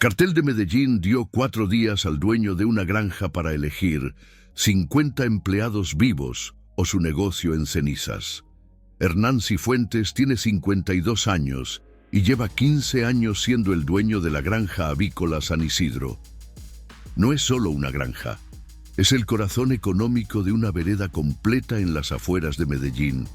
Cartel de Medellín dio 4 días al dueño de una granja para elegir 50 empleados vivos o su negocio en cenizas. Hernán Cifuentes tiene 52 años y lleva 15 años siendo el dueño de la granja avícola San Isidro. No es solo una granja, es el corazón económico de una vereda completa en las afueras de Medellín.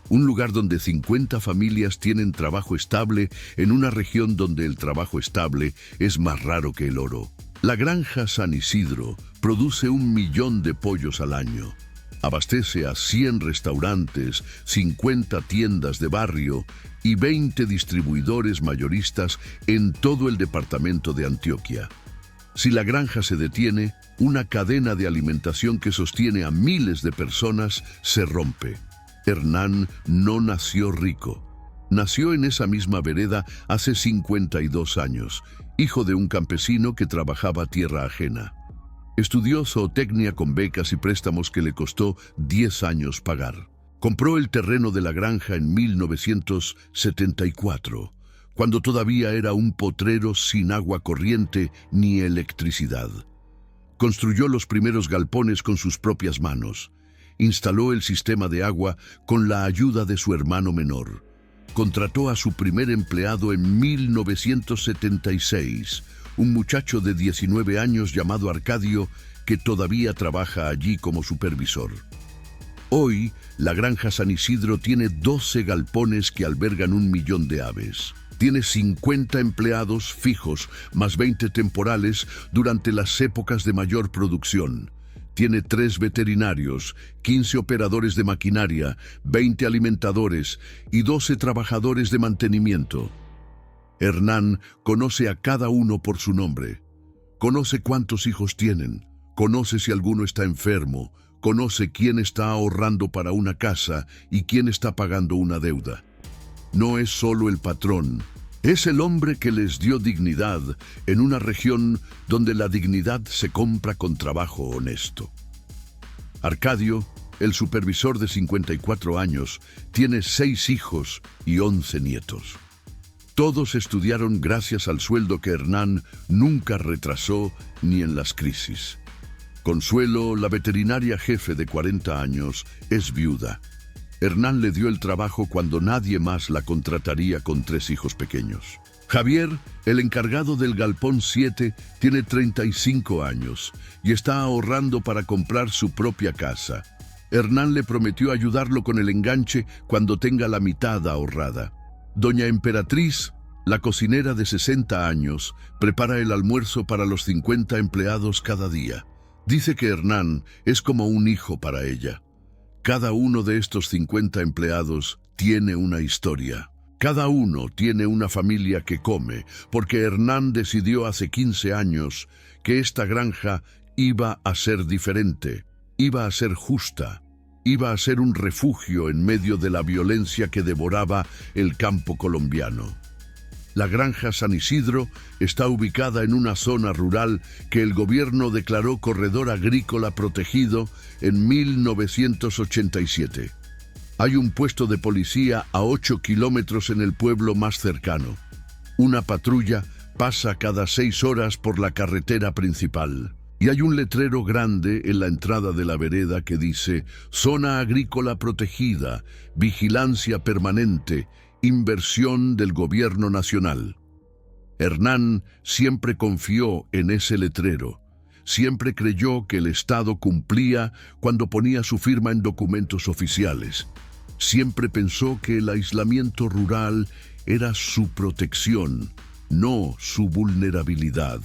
Un lugar donde 50 familias tienen trabajo estable en una región donde el trabajo estable es más raro que el oro. La granja San Isidro produce 1 millón de pollos al año. Abastece a 100 restaurantes, 50 tiendas de barrio y 20 distribuidores mayoristas en todo el departamento de Antioquia. Si la granja se detiene, una cadena de alimentación que sostiene a miles de personas se rompe. Hernán no nació rico. Nació en esa misma vereda hace 52 años, hijo de un campesino que trabajaba tierra ajena. Estudió zootecnia con becas y préstamos que le costó 10 años pagar. Compró el terreno de la granja en 1974, cuando todavía era un potrero sin agua corriente ni electricidad. Construyó los primeros galpones con sus propias manos. Instaló el sistema de agua con la ayuda de su hermano menor. Contrató a su primer empleado en 1976, un muchacho de 19 años llamado Arcadio, que todavía trabaja allí como supervisor. Hoy, la granja San Isidro tiene 12 galpones que albergan 1 millón de aves. Tiene 50 empleados fijos, más 20 temporales durante las épocas de mayor producción. Tiene 3 veterinarios, 15 operadores de maquinaria, 20 alimentadores y 12 trabajadores de mantenimiento. Hernán conoce a cada uno por su nombre. Conoce cuántos hijos tienen, conoce si alguno está enfermo, conoce quién está ahorrando para una casa y quién está pagando una deuda. No es solo el patrón, es el hombre que les dio dignidad en una región donde la dignidad se compra con trabajo honesto. Arcadio, el supervisor de 54 años, tiene 6 hijos y 11 nietos. Todos estudiaron gracias al sueldo que Hernán nunca retrasó ni en las crisis. Consuelo, la veterinaria jefe de 40 años, es viuda. Hernán le dio el trabajo cuando nadie más la contrataría con 3 hijos pequeños. Javier, el encargado del Galpón 7, tiene 35 años y está ahorrando para comprar su propia casa. Hernán le prometió ayudarlo con el enganche cuando tenga la mitad ahorrada. Doña Emperatriz, la cocinera de 60 años, prepara el almuerzo para los 50 empleados cada día. Dice que Hernán es como un hijo para ella. Cada uno de estos 50 empleados tiene una historia. Cada uno tiene una familia que come, porque Hernán decidió hace 15 años que esta granja iba a ser diferente, iba a ser justa, iba a ser un refugio en medio de la violencia que devoraba el campo colombiano. La granja San Isidro está ubicada en una zona rural que el gobierno declaró corredor agrícola protegido en 1987. Hay un puesto de policía a 8 kilómetros en el pueblo más cercano. Una patrulla pasa cada 6 horas por la carretera principal. Y hay un letrero grande en la entrada de la vereda que dice: Zona agrícola protegida, vigilancia permanente, inversión del gobierno nacional. Hernán siempre confió en ese letrero. Siempre creyó que el Estado cumplía cuando ponía su firma en documentos oficiales. Siempre pensó que el aislamiento rural era su protección, no su vulnerabilidad.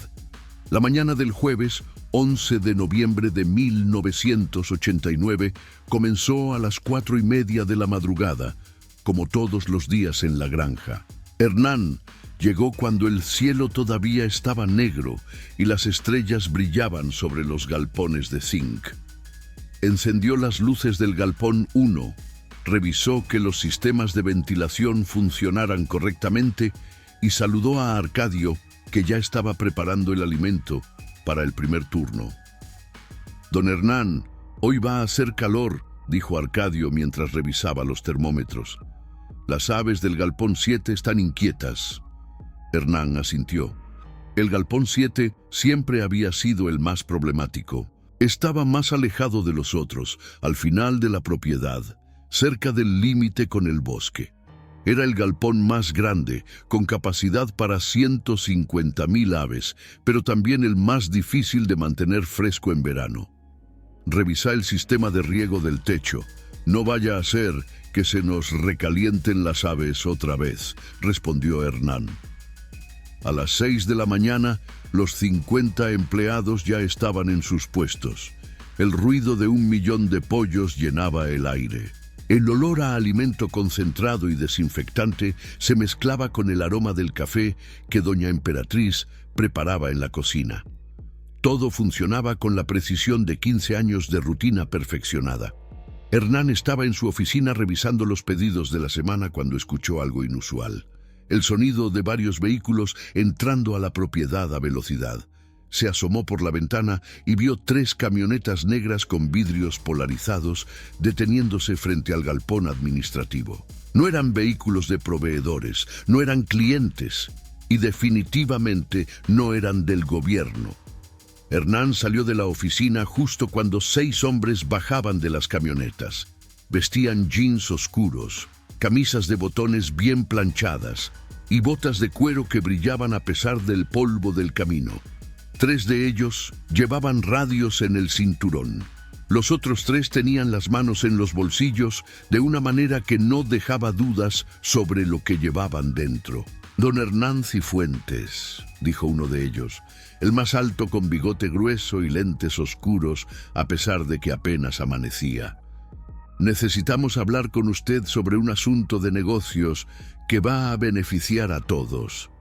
La mañana del jueves, 11 de noviembre de 1989, comenzó a las 4:30 de la madrugada, como todos los días en la granja. Hernán llegó cuando el cielo todavía estaba negro y las estrellas brillaban sobre los galpones de zinc. Encendió las luces del galpón 1, revisó que los sistemas de ventilación funcionaran correctamente y saludó a Arcadio, que ya estaba preparando el alimento para el primer turno. «Don Hernán, hoy va a hacer calor», dijo Arcadio mientras revisaba los termómetros. «Las aves del Galpón 7 están inquietas». Hernán asintió. El galpón 7 siempre había sido el más problemático. Estaba más alejado de los otros, al final de la propiedad, cerca del límite con el bosque. Era el galpón más grande, con capacidad para 150.000 aves, pero también el más difícil de mantener fresco en verano. Revisa el sistema de riego del techo. No vaya a ser que se nos recalienten las aves otra vez, respondió Hernán. A las 6 de la mañana, los 50 empleados ya estaban en sus puestos. El ruido de 1 millón de pollos llenaba el aire. El olor a alimento concentrado y desinfectante se mezclaba con el aroma del café que doña Emperatriz preparaba en la cocina. Todo funcionaba con la precisión de 15 años de rutina perfeccionada. Hernán estaba en su oficina revisando los pedidos de la semana cuando escuchó algo inusual. El sonido de varios vehículos entrando a la propiedad a velocidad. Se asomó por la ventana y vio 3 camionetas negras con vidrios polarizados deteniéndose frente al galpón administrativo. No eran vehículos de proveedores, no eran clientes y definitivamente no eran del gobierno. Hernán salió de la oficina justo cuando 6 hombres bajaban de las camionetas. Vestían jeans oscuros, camisas de botones bien planchadas y botas de cuero que brillaban a pesar del polvo del camino. 3 de ellos llevaban radios en el cinturón. Los otros 3 tenían las manos en los bolsillos de una manera que no dejaba dudas sobre lo que llevaban dentro. Don Hernán Cifuentes, dijo uno de ellos, el más alto con bigote grueso y lentes oscuros a pesar de que apenas amanecía. Necesitamos hablar con usted sobre un asunto de negocios que va a beneficiar a todos.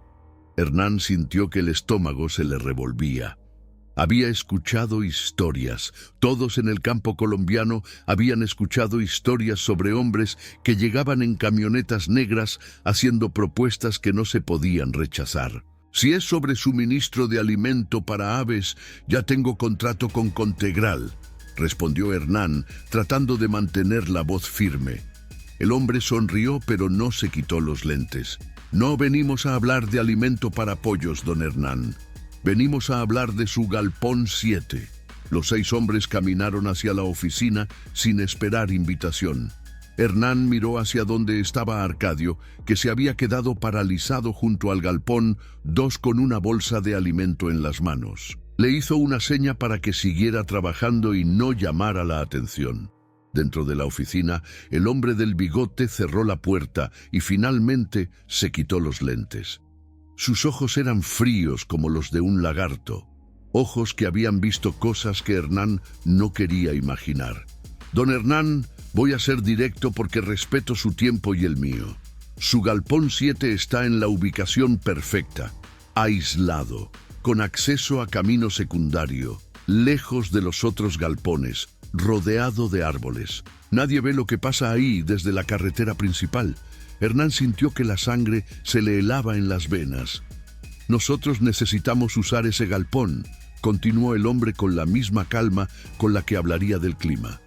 Hernán sintió que el estómago se le revolvía. Había escuchado historias. Todos en el campo colombiano habían escuchado historias sobre hombres que llegaban en camionetas negras haciendo propuestas que no se podían rechazar. Si es sobre suministro de alimento para aves, ya tengo contrato con Contegral, respondió Hernán, tratando de mantener la voz firme. El hombre sonrió, pero no se quitó los lentes. No venimos a hablar de alimento para pollos, don Hernán. Venimos a hablar de su galpón 7. Los 6 hombres caminaron hacia la oficina sin esperar invitación. Hernán miró hacia donde estaba Arcadio, que se había quedado paralizado junto al galpón, 2 con una bolsa de alimento en las manos. Le hizo una seña para que siguiera trabajando y no llamara la atención. Dentro de la oficina, el hombre del bigote cerró la puerta y finalmente se quitó los lentes. Sus ojos eran fríos como los de un lagarto, ojos que habían visto cosas que Hernán no quería imaginar. Don Hernán, voy a ser directo porque respeto su tiempo y el mío. Su galpón 7 está en la ubicación perfecta, aislado, con acceso a camino secundario, lejos de los otros galpones, rodeado de árboles. Nadie ve lo que pasa ahí desde la carretera principal. Hernán sintió que la sangre se le helaba en las venas. Nosotros necesitamos usar ese galpón, continuó el hombre con la misma calma con la que hablaría del clima.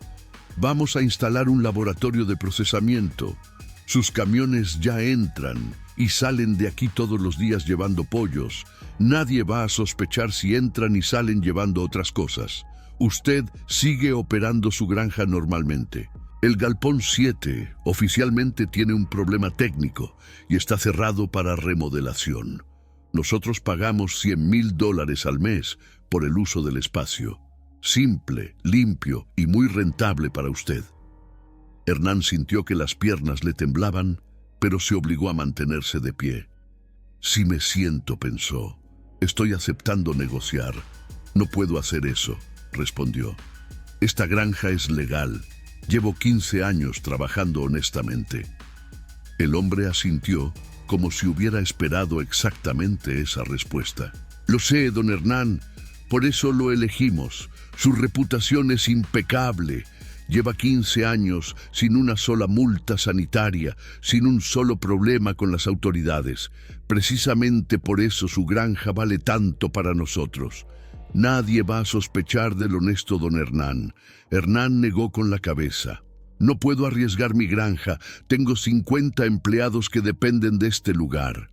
Vamos a instalar un laboratorio de procesamiento. Sus camiones ya entran y salen de aquí todos los días llevando pollos. Nadie va a sospechar si entran y salen llevando otras cosas. Usted sigue operando su granja normalmente. El galpón 7 oficialmente tiene un problema técnico y está cerrado para remodelación. Nosotros pagamos $100,000 al mes por el uso del espacio. Simple, limpio y muy rentable para usted. Hernán sintió que las piernas le temblaban, pero se obligó a mantenerse de pie. Si me siento, pensó. Estoy aceptando negociar. No puedo hacer eso, respondió. Esta granja es legal. Llevo 15 años trabajando honestamente. El hombre asintió como si hubiera esperado exactamente esa respuesta. Lo sé, don Hernán, por eso lo elegimos. Su reputación es impecable. Lleva 15 años sin una sola multa sanitaria, sin un solo problema con las autoridades. Precisamente por eso su granja vale tanto para nosotros. Nadie va a sospechar del honesto don Hernán. Hernán negó con la cabeza. No puedo arriesgar mi granja. Tengo 50 empleados que dependen de este lugar.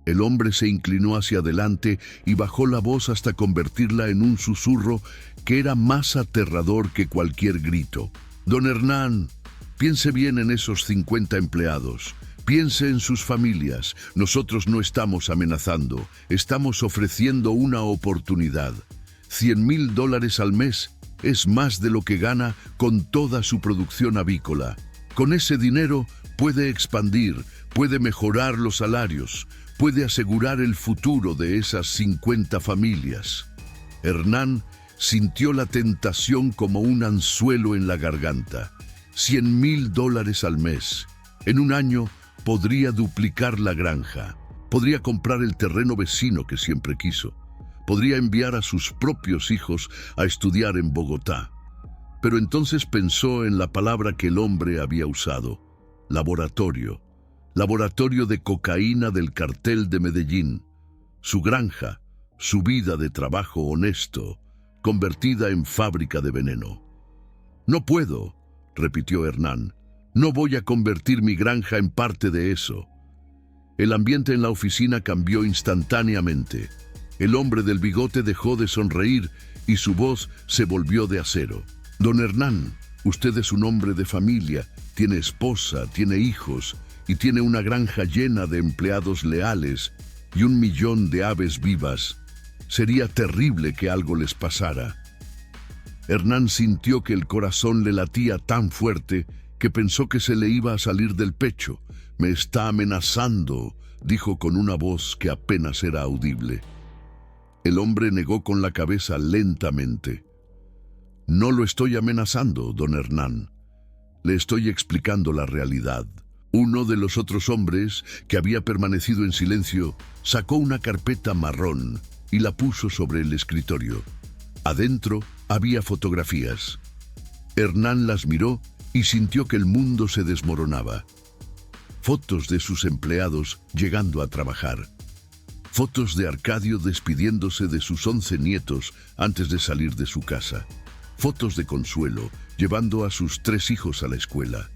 El hombre se inclinó hacia adelante y bajó la voz hasta convertirla en un susurro que era más aterrador que cualquier grito. Don Hernán, piense bien en esos 50 empleados. Piense en sus familias. Nosotros no estamos amenazando, estamos ofreciendo una oportunidad. $100,000 al mes es más de lo que gana con toda su producción avícola. Con ese dinero puede expandir, puede mejorar los salarios, puede asegurar el futuro de esas 50 familias. Hernán sintió la tentación como un anzuelo en la garganta. $100,000 al mes. En un año podría duplicar la granja. Podría comprar el terreno vecino que siempre quiso. Podría enviar a sus propios hijos a estudiar en Bogotá. Pero entonces pensó en la palabra que el hombre había usado: laboratorio. Laboratorio de cocaína del cartel de Medellín. Su granja, su vida de trabajo honesto, convertida en fábrica de veneno. No puedo, repitió Hernán. No voy a convertir mi granja en parte de eso. El ambiente en la oficina cambió instantáneamente. El hombre del bigote dejó de sonreír y su voz se volvió de acero. Don Hernán, usted es un hombre de familia, tiene esposa, tiene hijos y tiene una granja llena de empleados leales y 1 millón de aves vivas. Sería terrible que algo les pasara. Hernán sintió que el corazón le latía tan fuerte que pensó que se le iba a salir del pecho. «Me está amenazando», dijo con una voz que apenas era audible. El hombre negó con la cabeza lentamente. «No lo estoy amenazando, don Hernán. Le estoy explicando la realidad». Uno de los otros hombres, que había permanecido en silencio, sacó una carpeta marrón y la puso sobre el escritorio. Adentro había fotografías. Hernán las miró y sintió que el mundo se desmoronaba. Fotos de sus empleados llegando a trabajar. Fotos de Arcadio despidiéndose de sus 11 nietos antes de salir de su casa. Fotos de Consuelo llevando a sus 3 hijos a la escuela.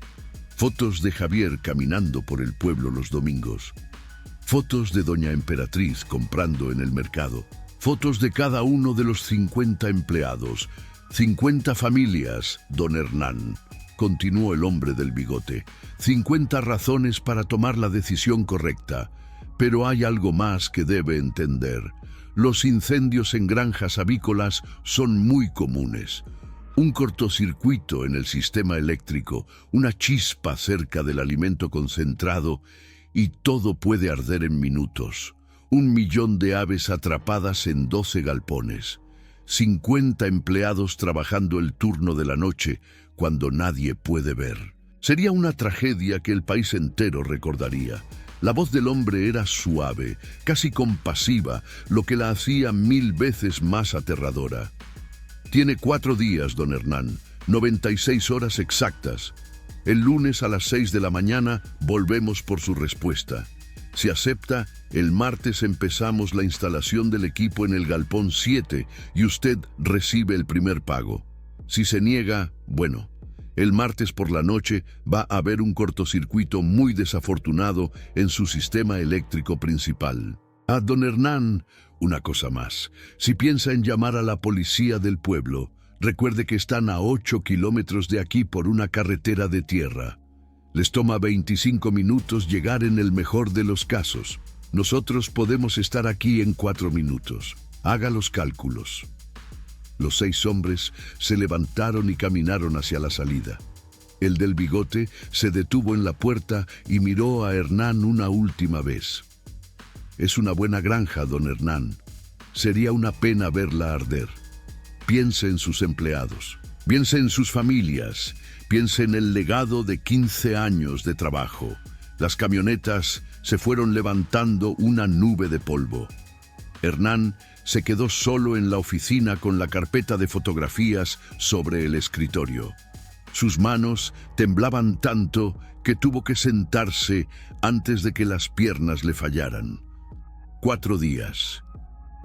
Fotos de Javier caminando por el pueblo los domingos. Fotos de doña Emperatriz comprando en el mercado. Fotos de cada uno de los 50 empleados. 50 familias, don Hernán, continuó el hombre del bigote. 50 razones para tomar la decisión correcta. Pero hay algo más que debe entender. Los incendios en granjas avícolas son muy comunes. Un cortocircuito en el sistema eléctrico, una chispa cerca del alimento concentrado y todo puede arder en minutos. 1 millón de aves atrapadas en 12 galpones. 50 empleados trabajando el turno de la noche cuando nadie puede ver. Sería una tragedia que el país entero recordaría. La voz del hombre era suave, casi compasiva, lo que la hacía 1000 veces más aterradora. Tiene 4 días, don Hernán, 96 horas exactas. El lunes a las 6 de la mañana volvemos por su respuesta. Si acepta, el martes empezamos la instalación del equipo en el galpón 7 y usted recibe el primer pago. Si se niega, bueno, el martes por la noche va a haber un cortocircuito muy desafortunado en su sistema eléctrico principal. Ah, don Hernán, una cosa más. Si piensa en llamar a la policía del pueblo, recuerde que están a 8 kilómetros de aquí por una carretera de tierra. Les toma 25 minutos llegar en el mejor de los casos. Nosotros podemos estar aquí en 4 minutos. Haga los cálculos. Los 6 hombres se levantaron y caminaron hacia la salida. El del bigote se detuvo en la puerta y miró a Hernán una última vez. Es una buena granja, don Hernán. Sería una pena verla arder. Piense en sus empleados. Piense en sus familias. Piense en el legado de 15 años de trabajo. Las camionetas se fueron levantando una nube de polvo. Hernán se quedó solo en la oficina con la carpeta de fotografías sobre el escritorio. Sus manos temblaban tanto que tuvo que sentarse antes de que las piernas le fallaran. 4 días,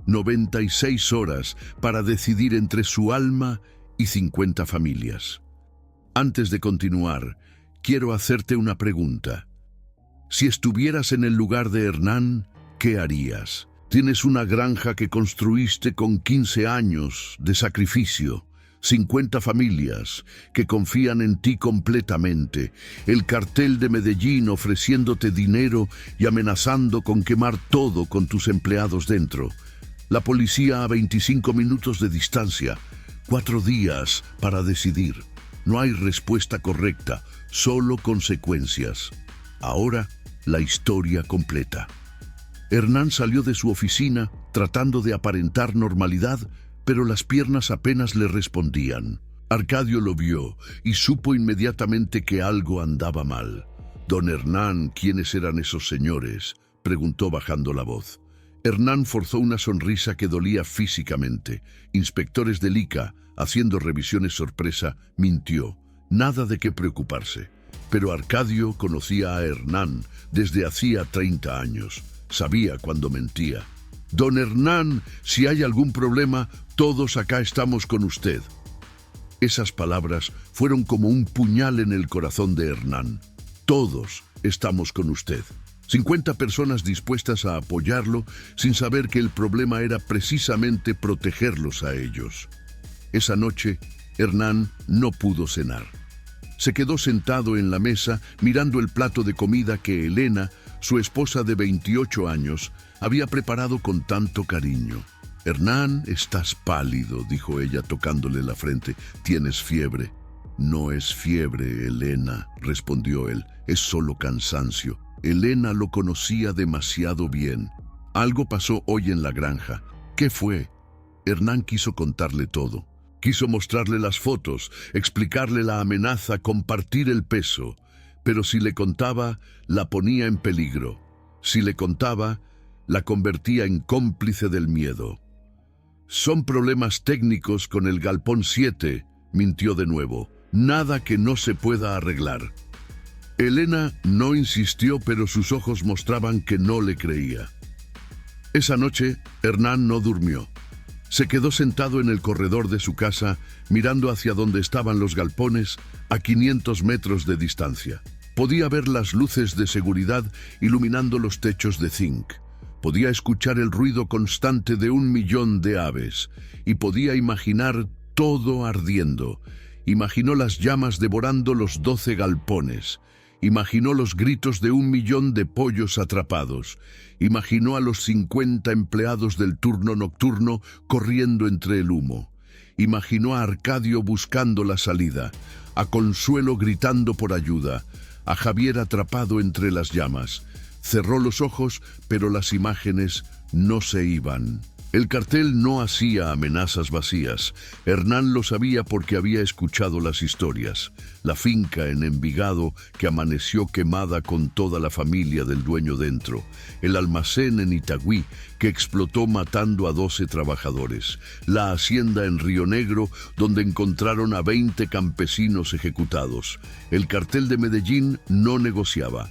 96 horas para decidir entre su alma y 50 familias. Antes de continuar, quiero hacerte una pregunta. Si estuvieras en el lugar de Hernán, ¿qué harías? Tienes una granja que construiste con 15 años de sacrificio, 50 familias que confían en ti completamente, el cartel de Medellín ofreciéndote dinero y amenazando con quemar todo con tus empleados dentro, la policía a 25 minutos de distancia, 4 días para decidir. No hay respuesta correcta, solo consecuencias. Ahora, la historia completa. Hernán salió de su oficina tratando de aparentar normalidad, pero las piernas apenas le respondían. Arcadio lo vio y supo inmediatamente que algo andaba mal. «Don Hernán, ¿quiénes eran esos señores?», preguntó bajando la voz. Hernán forzó una sonrisa que dolía físicamente. Inspectores del ICA, haciendo revisiones sorpresa, mintió. Nada de qué preocuparse. Pero Arcadio conocía a Hernán desde hacía 30 años. Sabía cuando mentía. «Don Hernán, si hay algún problema, todos acá estamos con usted». Esas palabras fueron como un puñal en el corazón de Hernán. Todos estamos con usted. 50 personas dispuestas a apoyarlo sin saber que el problema era precisamente protegerlos a ellos. Esa noche, Hernán no pudo cenar. Se quedó sentado en la mesa mirando el plato de comida que Elena, su esposa de 28 años, había preparado con tanto cariño. «Hernán, estás pálido», dijo ella tocándole la frente. «Tienes fiebre». «No es fiebre, Elena», respondió él. «Es solo cansancio». Elena lo conocía demasiado bien. Algo pasó hoy en la granja. ¿Qué fue? Hernán quiso contarle todo. Quiso mostrarle las fotos, explicarle la amenaza, compartir el peso. Pero si le contaba, la ponía en peligro. Si le contaba, la convertía en cómplice del miedo. «Son problemas técnicos con el galpón 7», mintió de nuevo. «Nada que no se pueda arreglar». Elena no insistió, pero sus ojos mostraban que no le creía. Esa noche, Hernán no durmió. Se quedó sentado en el corredor de su casa, mirando hacia donde estaban los galpones, a 500 metros de distancia. Podía ver las luces de seguridad iluminando los techos de zinc. Podía escuchar el ruido constante de 1 millón de aves. Y podía imaginar todo ardiendo. Imaginó las llamas devorando los 12 galpones. Imaginó los gritos de 1 millón de pollos atrapados. Imaginó a los 50 empleados del turno nocturno corriendo entre el humo. Imaginó a Arcadio buscando la salida, a Consuelo gritando por ayuda, a Javier atrapado entre las llamas. Cerró los ojos, pero las imágenes no se iban. El cartel no hacía amenazas vacías. Hernán lo sabía porque había escuchado las historias. La finca en Envigado que amaneció quemada con toda la familia del dueño dentro. El almacén en Itagüí que explotó matando a 12 trabajadores. La hacienda en Río Negro donde encontraron a 20 campesinos ejecutados. El cartel de Medellín no negociaba.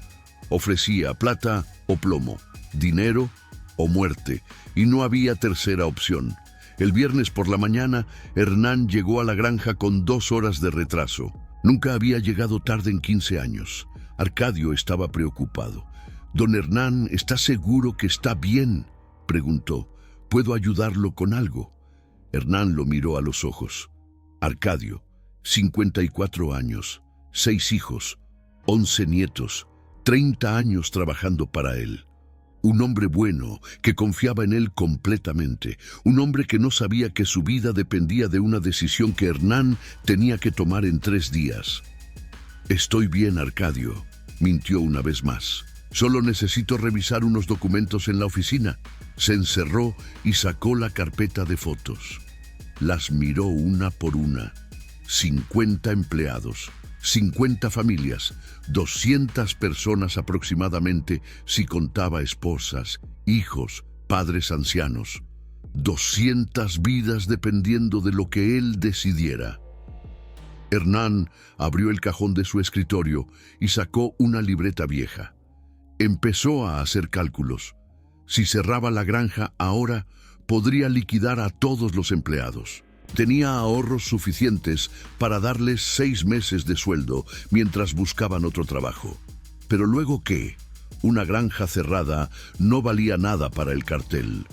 Ofrecía plata o plomo, dinero o muerte, y no había tercera opción. El viernes por la mañana, Hernán llegó a la granja con 2 horas de retraso. Nunca había llegado tarde en 15 años. Arcadio estaba preocupado. «Don Hernán, ¿está seguro que está bien?», preguntó. «¿Puedo ayudarlo con algo?». Hernán lo miró a los ojos. Arcadio, 54 años, 6 hijos, 11 nietos, 30 años trabajando para él. Un hombre bueno, que confiaba en él completamente. Un hombre que no sabía que su vida dependía de una decisión que Hernán tenía que tomar en 3 días. «Estoy bien, Arcadio», mintió una vez más. «Solo necesito revisar unos documentos en la oficina». Se encerró y sacó la carpeta de fotos. Las miró una por una. 50 empleados. 50 familias, 200 personas aproximadamente si contaba esposas, hijos, padres ancianos. 200 vidas dependiendo de lo que él decidiera. Hernán abrió el cajón de su escritorio y sacó una libreta vieja. Empezó a hacer cálculos. Si cerraba la granja ahora, podría liquidar a todos los empleados. Tenía ahorros suficientes para darles 6 meses de sueldo mientras buscaban otro trabajo. ¿Pero luego qué? una granja cerrada, no valía nada para el cartel.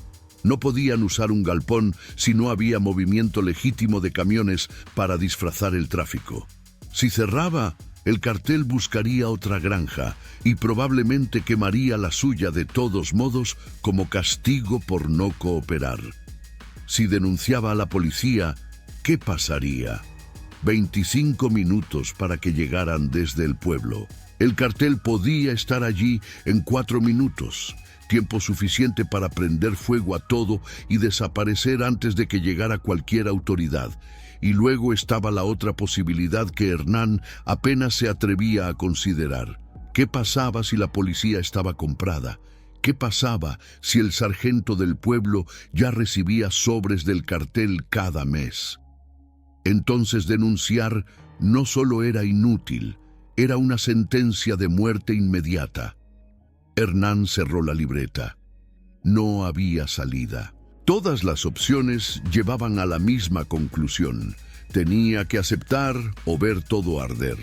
No podían usar un galpón si no había movimiento legítimo de camiones para disfrazar el tráfico. Si cerraba, el cartel buscaría otra granja y probablemente quemaría la suya de todos modos como castigo por no cooperar. Si denunciaba a la policía, ¿qué pasaría? 25 minutos para que llegaran desde el pueblo. El cartel podía estar allí en 4 minutos, tiempo suficiente para prender fuego a todo y desaparecer antes de que llegara cualquier autoridad. Y luego estaba la otra posibilidad que Hernán apenas se atrevía a considerar. ¿Qué pasaba si la policía estaba comprada? ¿Qué pasaba si el sargento del pueblo ya recibía sobres del cartel cada mes? Entonces denunciar no solo era inútil, era una sentencia de muerte inmediata. Hernán cerró la libreta. No había salida. Todas las opciones llevaban a la misma conclusión. Tenía que aceptar o ver todo arder.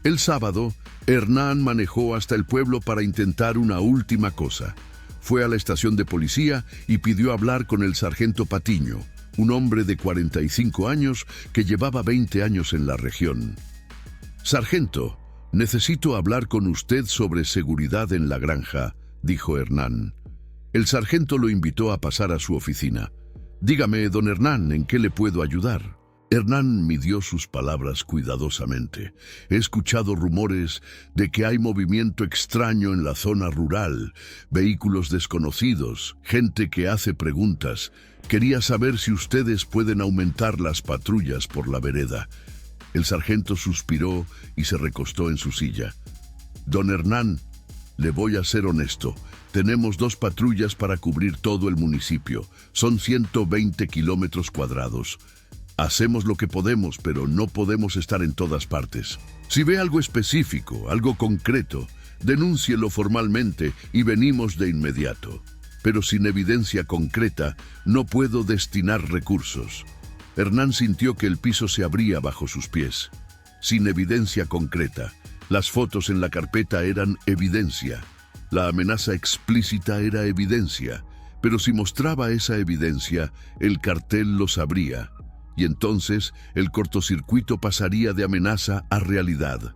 El sábado, Hernán manejó hasta el pueblo para intentar una última cosa. Fue a la estación de policía y pidió hablar con el sargento Patiño, un hombre de 45 años que llevaba 20 años en la región. «Sargento, necesito hablar con usted sobre seguridad en la granja», dijo Hernán. El sargento lo invitó a pasar a su oficina. «Dígame, don Hernán, ¿en qué le puedo ayudar?». Hernán midió sus palabras cuidadosamente. «He escuchado rumores de que hay movimiento extraño en la zona rural, vehículos desconocidos, gente que hace preguntas. Quería saber si ustedes pueden aumentar las patrullas por la vereda». El sargento suspiró y se recostó en su silla. «Don Hernán, le voy a ser honesto. Tenemos 2 patrullas para cubrir todo el municipio. Son 120 kilómetros cuadrados. Hacemos lo que podemos, pero no podemos estar en todas partes. Si ve algo específico, algo concreto, denúncielo formalmente y venimos de inmediato. Pero sin evidencia concreta, no puedo destinar recursos». Hernán sintió que el piso se abría bajo sus pies. Sin evidencia concreta. Las fotos en la carpeta eran evidencia. La amenaza explícita era evidencia. Pero si mostraba esa evidencia, el cartel lo sabría. Y entonces el cortocircuito pasaría de amenaza a realidad.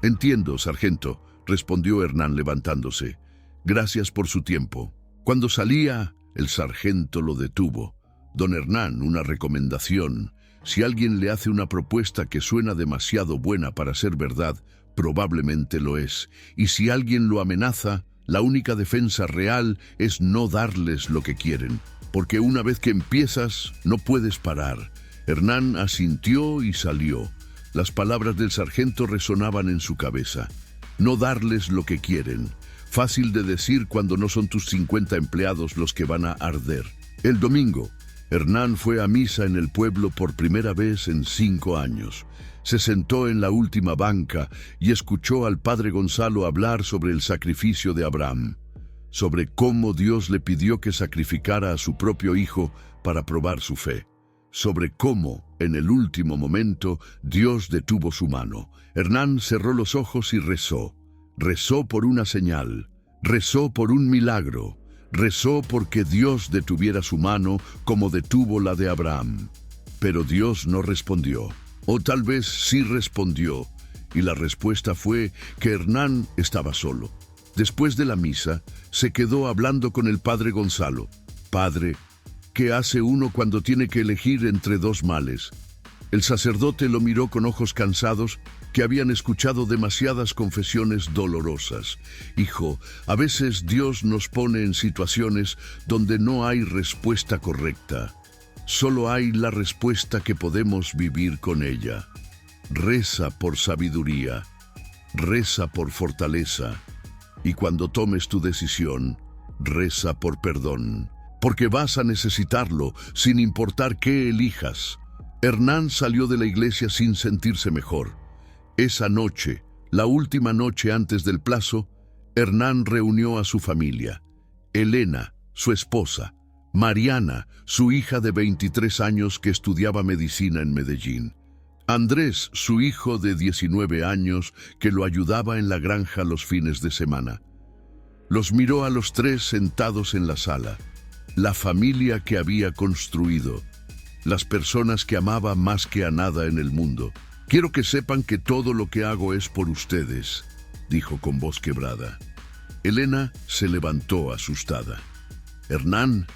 «Entiendo, sargento», respondió Hernán levantándose. «Gracias por su tiempo». Cuando salía, el sargento lo detuvo. «Don Hernán, una recomendación. Si alguien le hace una propuesta que suena demasiado buena para ser verdad, probablemente lo es. Y si alguien lo amenaza, la única defensa real es no darles lo que quieren. Porque una vez que empiezas, no puedes parar». Hernán asintió y salió. Las palabras del sargento resonaban en su cabeza. No darles lo que quieren. Fácil de decir cuando no son tus 50 empleados los que van a arder. El domingo, Hernán fue a misa en el pueblo por primera vez en 5 años. Se sentó en la última banca y escuchó al padre Gonzalo hablar sobre el sacrificio de Abraham, sobre cómo Dios le pidió que sacrificara a su propio hijo para probar su fe, sobre cómo, en el último momento, Dios detuvo su mano. Hernán cerró los ojos y rezó. Rezó por una señal, rezó por un milagro. Rezó porque Dios detuviera su mano como detuvo la de Abraham. Pero Dios no respondió. O tal vez sí respondió. Y la respuesta fue que Hernán estaba solo. Después de la misa, se quedó hablando con el padre Gonzalo. «Padre, ¿qué hace uno cuando tiene que elegir entre 2 males?» El sacerdote lo miró con ojos cansados que habían escuchado demasiadas confesiones dolorosas. «Hijo, a veces Dios nos pone en situaciones donde no hay respuesta correcta. Solo hay la respuesta que podemos vivir con ella. Reza por sabiduría, reza por fortaleza, y cuando tomes tu decisión, reza por perdón, porque vas a necesitarlo sin importar qué elijas». Hernán salió de la iglesia sin sentirse mejor. Esa noche, la última noche antes del plazo, Hernán reunió a su familia. Elena, su esposa; Mariana, su hija de 23 años que estudiaba medicina en Medellín; Andrés, su hijo de 19 años que lo ayudaba en la granja los fines de semana. Los miró a los tres sentados en la sala. La familia que había construido. Las personas que amaba más que a nada en el mundo. Quiero que sepan que todo lo que hago es por ustedes, dijo con voz quebrada. Elena se levantó asustada. Hernán,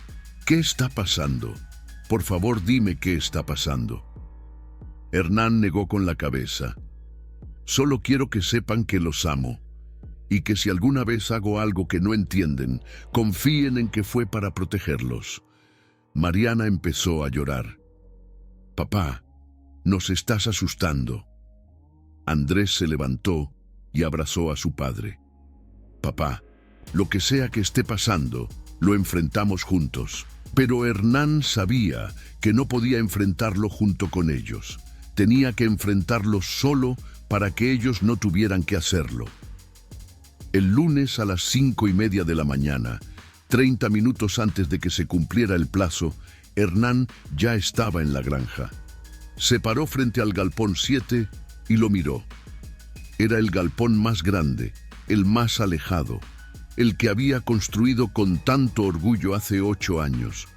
¿qué está pasando? Por favor, dime qué está pasando. Hernán negó con la cabeza. Solo quiero que sepan que los amo y que si alguna vez hago algo que no entienden, confíen en que fue para protegerlos. Mariana empezó a llorar. Papá, nos estás asustando. Andrés se levantó y abrazó a su padre. Papá, lo que sea que esté pasando, lo enfrentamos juntos. Pero Hernán sabía que no podía enfrentarlo junto con ellos. Tenía que enfrentarlo solo para que ellos no tuvieran que hacerlo. El lunes a las 5:30 de la mañana, 30 minutos antes de que se cumpliera el plazo, Hernán ya estaba en la granja. Se paró frente al galpón 7 y lo miró. Era el galpón más grande, el más alejado, el que había construido con tanto orgullo hace 8 años.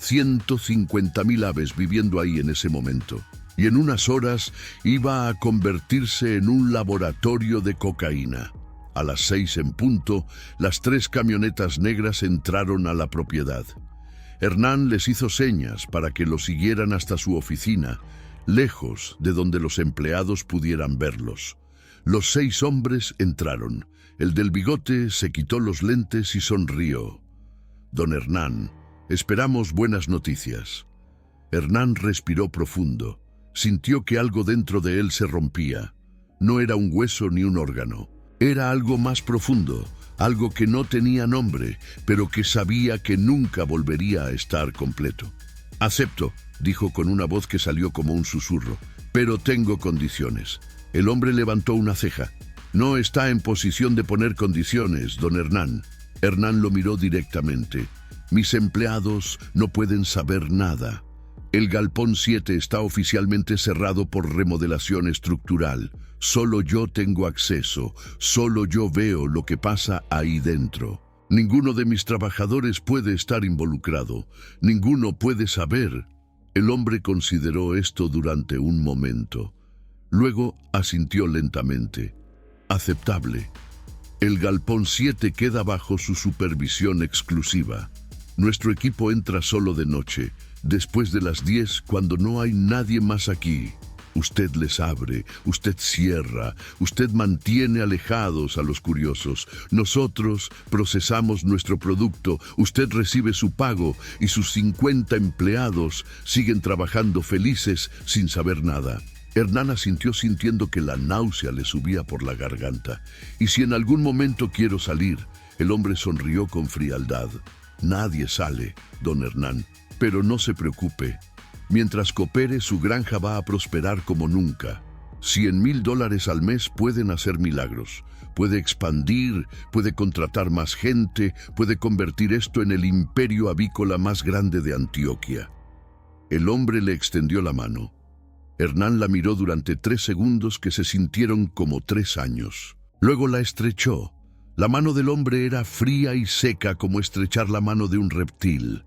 150.000 aves viviendo ahí en ese momento. Y en unas horas iba a convertirse en un laboratorio de cocaína. A las 6 en punto, las 3 camionetas negras entraron a la propiedad. Hernán les hizo señas para que lo siguieran hasta su oficina, lejos de donde los empleados pudieran verlos. Los 6 hombres entraron. El del bigote se quitó los lentes y sonrió. Don Hernán, esperamos buenas noticias. Hernán respiró profundo. Sintió que algo dentro de él se rompía. No era un hueso ni un órgano. Era algo más profundo, algo que no tenía nombre, pero que sabía que nunca volvería a estar completo. Acepto, dijo con una voz que salió como un susurro, pero tengo condiciones. El hombre levantó una ceja. No está en posición de poner condiciones, don Hernán. Hernán lo miró directamente. Mis empleados no pueden saber nada. El galpón 7 está oficialmente cerrado por remodelación estructural. Solo yo tengo acceso, solo yo veo lo que pasa ahí dentro. Ninguno de mis trabajadores puede estar involucrado, ninguno puede saber. El hombre consideró esto durante un momento. Luego asintió lentamente. Aceptable. El galpón 7 queda bajo su supervisión exclusiva. Nuestro equipo entra solo de noche, después de las 10, cuando no hay nadie más aquí. Usted les abre, usted cierra, usted mantiene alejados a los curiosos. Nosotros procesamos nuestro producto, usted recibe su pago y sus 50 empleados siguen trabajando felices sin saber nada. Hernán asintió sintiendo que la náusea le subía por la garganta. Y si en algún momento quiero salir, el hombre sonrió con frialdad. Nadie sale, don Hernán, pero no se preocupe. Mientras coopere, su granja va a prosperar como nunca. $100,000 al mes pueden hacer milagros. Puede expandir, puede contratar más gente, puede convertir esto en el imperio avícola más grande de Antioquia. El hombre le extendió la mano. Hernán la miró durante 3 segundos que se sintieron como 3 años. Luego la estrechó. La mano del hombre era fría y seca como estrechar la mano de un reptil.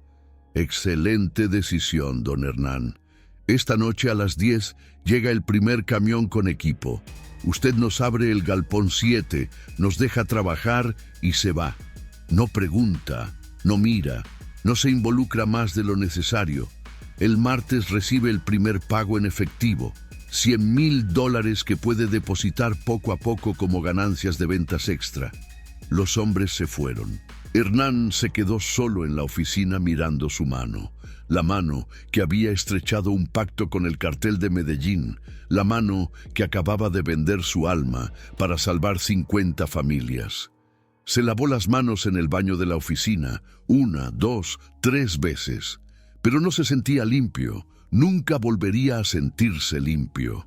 Excelente decisión, don Hernán. Esta noche a las 10 llega el primer camión con equipo. Usted nos abre el galpón 7, nos deja trabajar y se va. No pregunta, no mira, no se involucra más de lo necesario. El martes recibe el primer pago en efectivo, $100,000 que puede depositar poco a poco como ganancias de ventas extra. Los hombres se fueron. Hernán se quedó solo en la oficina mirando su mano. La mano que había estrechado un pacto con el cartel de Medellín. La mano que acababa de vender su alma para salvar 50 familias. Se lavó las manos en el baño de la oficina 1, 2, 3 veces. Pero no se sentía limpio. Nunca volvería a sentirse limpio.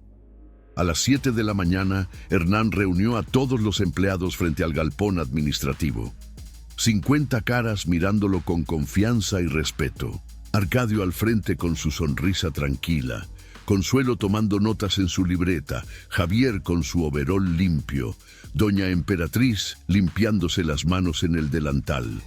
A las 7 de la mañana, Hernán reunió a todos los empleados frente al galpón administrativo. 50 caras mirándolo con confianza y respeto. Arcadio al frente con su sonrisa tranquila. Consuelo tomando notas en su libreta, Javier con su overol limpio, doña Emperatriz limpiándose las manos en el delantal.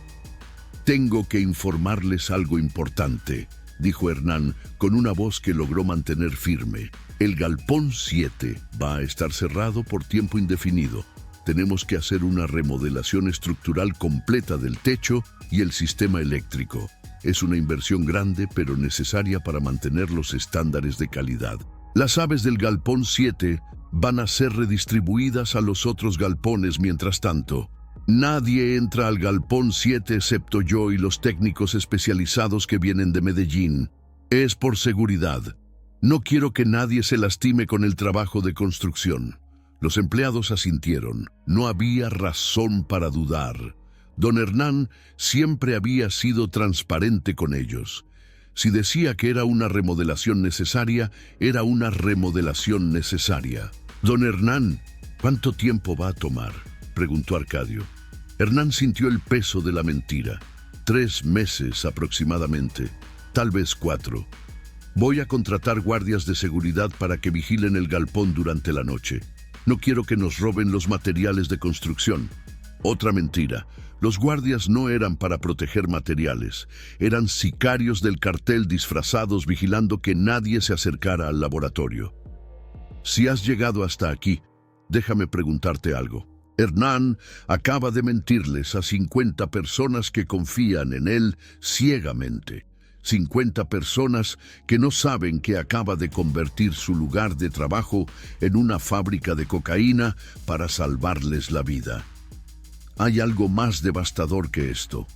«Tengo que informarles algo importante», dijo Hernán con una voz que logró mantener firme. «El Galpón 7 va a estar cerrado por tiempo indefinido. Tenemos que hacer una remodelación estructural completa del techo y el sistema eléctrico. Es una inversión grande, pero necesaria para mantener los estándares de calidad. Las aves del Galpón 7 van a ser redistribuidas a los otros galpones mientras tanto. Nadie entra al Galpón 7 excepto yo y los técnicos especializados que vienen de Medellín. Es por seguridad. No quiero que nadie se lastime con el trabajo de construcción». Los empleados asintieron. No había razón para dudar. Don Hernán siempre había sido transparente con ellos. Si decía que era una remodelación necesaria, era una remodelación necesaria. «Don Hernán, ¿cuánto tiempo va a tomar?», preguntó Arcadio. Hernán sintió el peso de la mentira. 3 meses aproximadamente, tal vez 4. «Voy a contratar guardias de seguridad para que vigilen el galpón durante la noche. No quiero que nos roben los materiales de construcción». Otra mentira. Los guardias no eran para proteger materiales. Eran sicarios del cartel disfrazados vigilando que nadie se acercara al laboratorio. «Si has llegado hasta aquí, déjame preguntarte algo. Hernán acaba de mentirles a 50 personas que confían en él ciegamente. 50 personas que no saben que acaba de convertir su lugar de trabajo en una fábrica de cocaína para salvarles la vida. Hay algo más devastador que esto.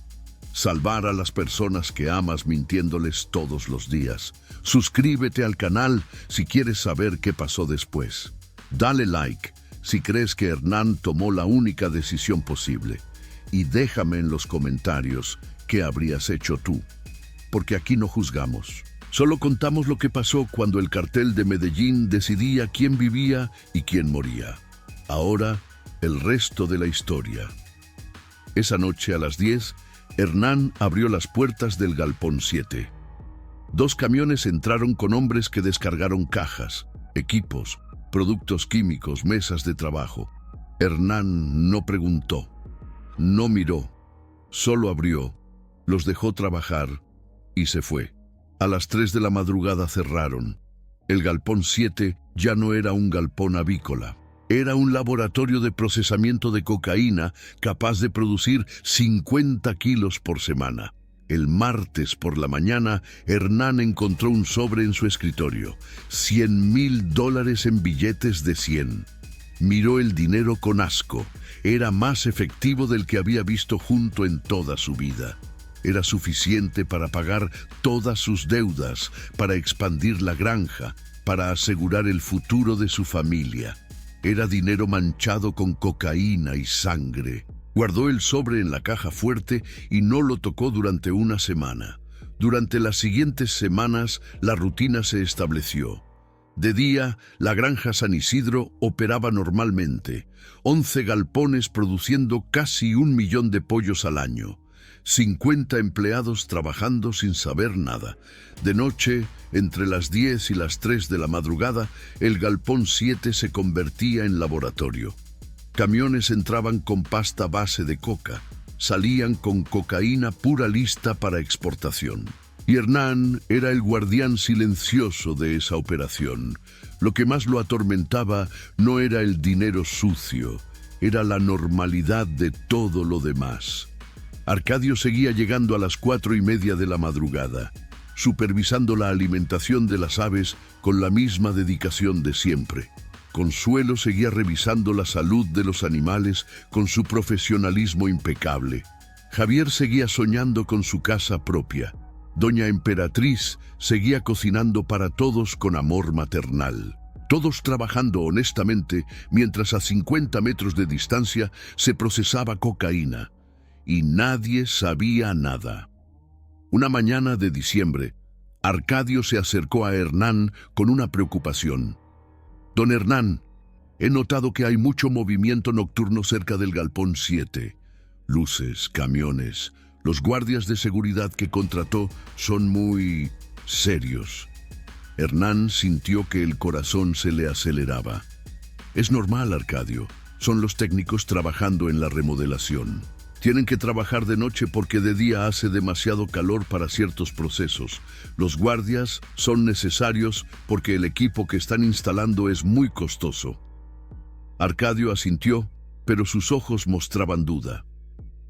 Salvar a las personas que amas mintiéndoles todos los días. Suscríbete al canal si quieres saber qué pasó después. Dale like si crees que Hernán tomó la única decisión posible. Y déjame en los comentarios qué habrías hecho tú. Porque aquí no juzgamos. Solo contamos lo que pasó cuando el cartel de Medellín decidía quién vivía y quién moría. Ahora, el resto de la historia. Esa noche a las 10, Hernán abrió las puertas del Galpón 7. 2 camiones entraron con hombres que descargaron cajas, equipos, productos químicos, mesas de trabajo. Hernán no preguntó, no miró, solo abrió, los dejó trabajar y se fue. A las 3 de la madrugada cerraron. El Galpón 7 ya no era un galpón avícola. Era un laboratorio de procesamiento de cocaína capaz de producir 50 kilos por semana. El martes por la mañana, Hernán encontró un sobre en su escritorio. $100,000 en billetes de 100. Miró el dinero con asco. Era más efectivo del que había visto junto en toda su vida. Era suficiente para pagar todas sus deudas, para expandir la granja, para asegurar el futuro de su familia. Era dinero manchado con cocaína y sangre. Guardó el sobre en la caja fuerte y no lo tocó durante una semana. Durante las siguientes semanas, la rutina se estableció. De día, la granja San Isidro operaba normalmente. 11 galpones produciendo casi 1 millón de pollos al año. 50 empleados trabajando sin saber nada. De noche, entre las 10 y las 3 de la madrugada, el Galpón 7 se convertía en laboratorio. Camiones entraban con pasta base de coca, salían con cocaína pura lista para exportación. Y Hernán era el guardián silencioso de esa operación. Lo que más lo atormentaba no era el dinero sucio, era la normalidad de todo lo demás. Arcadio seguía llegando a las 4:30 de la madrugada, supervisando la alimentación de las aves con la misma dedicación de siempre. Consuelo seguía revisando la salud de los animales con su profesionalismo impecable. Javier seguía soñando con su casa propia. Doña Emperatriz seguía cocinando para todos con amor maternal. Todos trabajando honestamente, mientras a 50 metros de distancia se procesaba cocaína. Y nadie sabía nada. Una mañana de diciembre, Arcadio se acercó a Hernán con una preocupación. «Don Hernán, he notado que hay mucho movimiento nocturno cerca del Galpón 7. Luces, camiones. Los guardias de seguridad que contrató son muy serios». Hernán sintió que el corazón se le aceleraba. Es normal, Arcadio. Son los técnicos trabajando en la remodelación. Tienen que trabajar de noche porque de día hace demasiado calor para ciertos procesos. Los guardias son necesarios porque el equipo que están instalando es muy costoso. Arcadio asintió, pero sus ojos mostraban duda.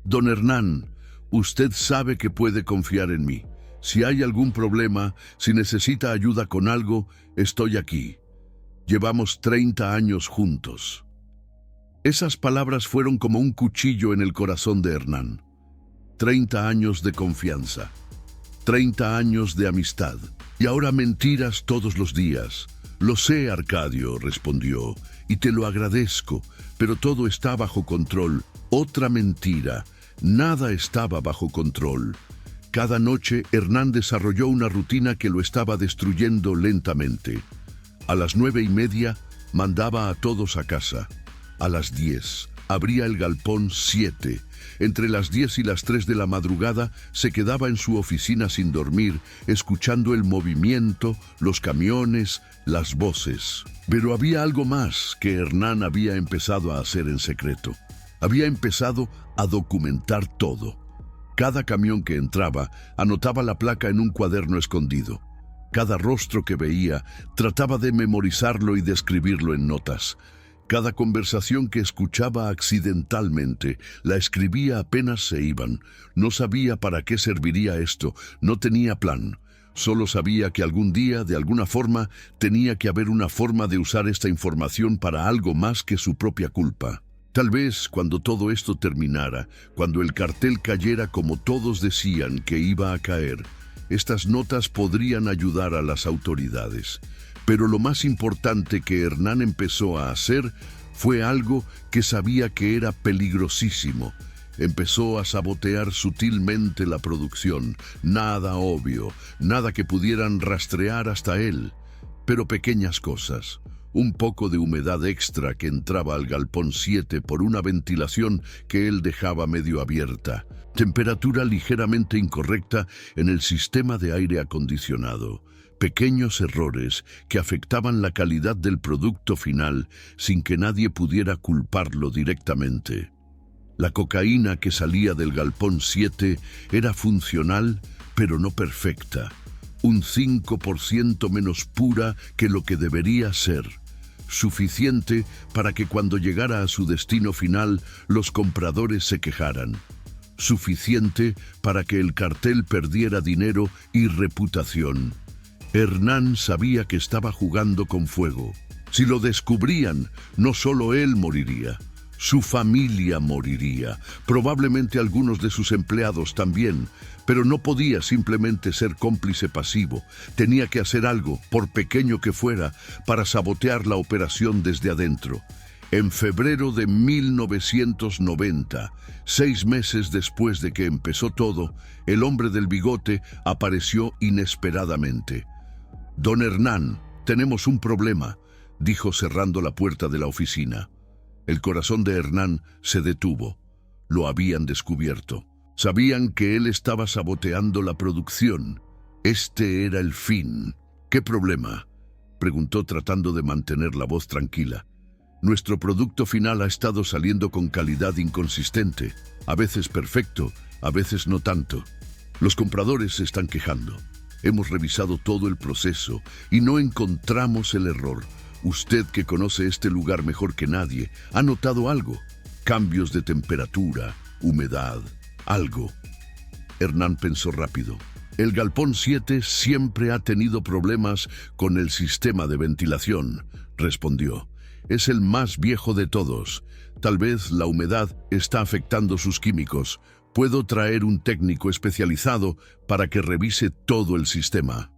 Don Hernán, usted sabe que puede confiar en mí. Si hay algún problema, si necesita ayuda con algo, estoy aquí. Llevamos 30 años juntos. Esas palabras fueron como un cuchillo en el corazón de Hernán. 30 años de confianza, 30 años de amistad, y ahora mentiras todos los días. Lo sé, Arcadio, respondió, y te lo agradezco, pero todo está bajo control. Otra mentira, nada estaba bajo control. Cada noche, Hernán desarrolló una rutina que lo estaba destruyendo lentamente. A las 9:30, mandaba a todos a casa. A las 10, abría el galpón 7. Entre las 10 y las 3 de la madrugada, se quedaba en su oficina sin dormir, escuchando el movimiento, los camiones, las voces. Pero había algo más que Hernán había empezado a hacer en secreto. Había empezado a documentar todo. Cada camión que entraba, anotaba la placa en un cuaderno escondido. Cada rostro que veía, trataba de memorizarlo y de escribirlo en notas. Cada conversación que escuchaba accidentalmente, la escribía apenas se iban. No sabía para qué serviría esto, no tenía plan. Solo sabía que algún día, de alguna forma, tenía que haber una forma de usar esta información para algo más que su propia culpa. Tal vez cuando todo esto terminara, cuando el cartel cayera como todos decían que iba a caer, estas notas podrían ayudar a las autoridades. Pero lo más importante que Hernán empezó a hacer fue algo que sabía que era peligrosísimo. Empezó a sabotear sutilmente la producción. Nada obvio, nada que pudieran rastrear hasta él, pero pequeñas cosas. Un poco de humedad extra que entraba al galpón 7 por una ventilación que él dejaba medio abierta. Temperatura ligeramente incorrecta en el sistema de aire acondicionado. Pequeños errores que afectaban la calidad del producto final sin que nadie pudiera culparlo directamente. La cocaína que salía del galpón 7 era funcional, pero no perfecta. Un 5% menos pura que lo que debería ser. Suficiente para que cuando llegara a su destino final los compradores se quejaran. Suficiente para que el cartel perdiera dinero y reputación. Hernán sabía que estaba jugando con fuego. Si lo descubrían, no solo él moriría, su familia moriría, probablemente algunos de sus empleados también, pero no podía simplemente ser cómplice pasivo. Tenía que hacer algo, por pequeño que fuera, para sabotear la operación desde adentro. En febrero de 1990, 6 meses después de que empezó todo, el hombre del bigote apareció inesperadamente. «Don Hernán, tenemos un problema», dijo cerrando la puerta de la oficina. El corazón de Hernán se detuvo. Lo habían descubierto. Sabían que él estaba saboteando la producción. Este era el fin. «¿Qué problema?», preguntó tratando de mantener la voz tranquila. «Nuestro producto final ha estado saliendo con calidad inconsistente, a veces perfecto, a veces no tanto. Los compradores se están quejando. Hemos revisado todo el proceso y no encontramos el error. Usted, que conoce este lugar mejor que nadie, ¿ha notado algo? Cambios de temperatura, humedad, algo». Hernán pensó rápido. El galpón 7 siempre ha tenido problemas con el sistema de ventilación, respondió. Es el más viejo de todos. Tal vez la humedad está afectando sus químicos. Puedo traer un técnico especializado para que revise todo el sistema.